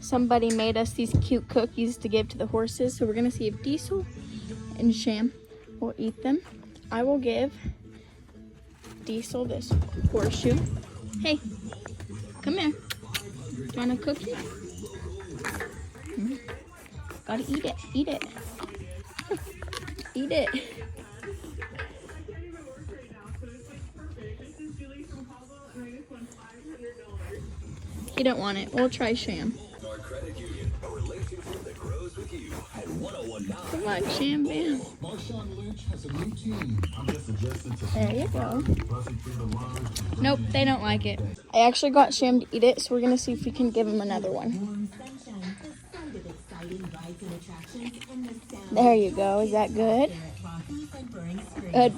somebody made us these cute cookies to give to the horses. So we're gonna see if Diesel and Sham will eat them. I will give Diesel this horseshoe. Hey, come here. Do you want a cookie? Gotta eat it, eat it. Eat it. He don't want it. We'll try Sham. Come on, Sham Bam. There you go. Nope, they don't like it. I actually got Sham to eat it, so we're gonna see if we can give him another one. There you go. Is that good? Good.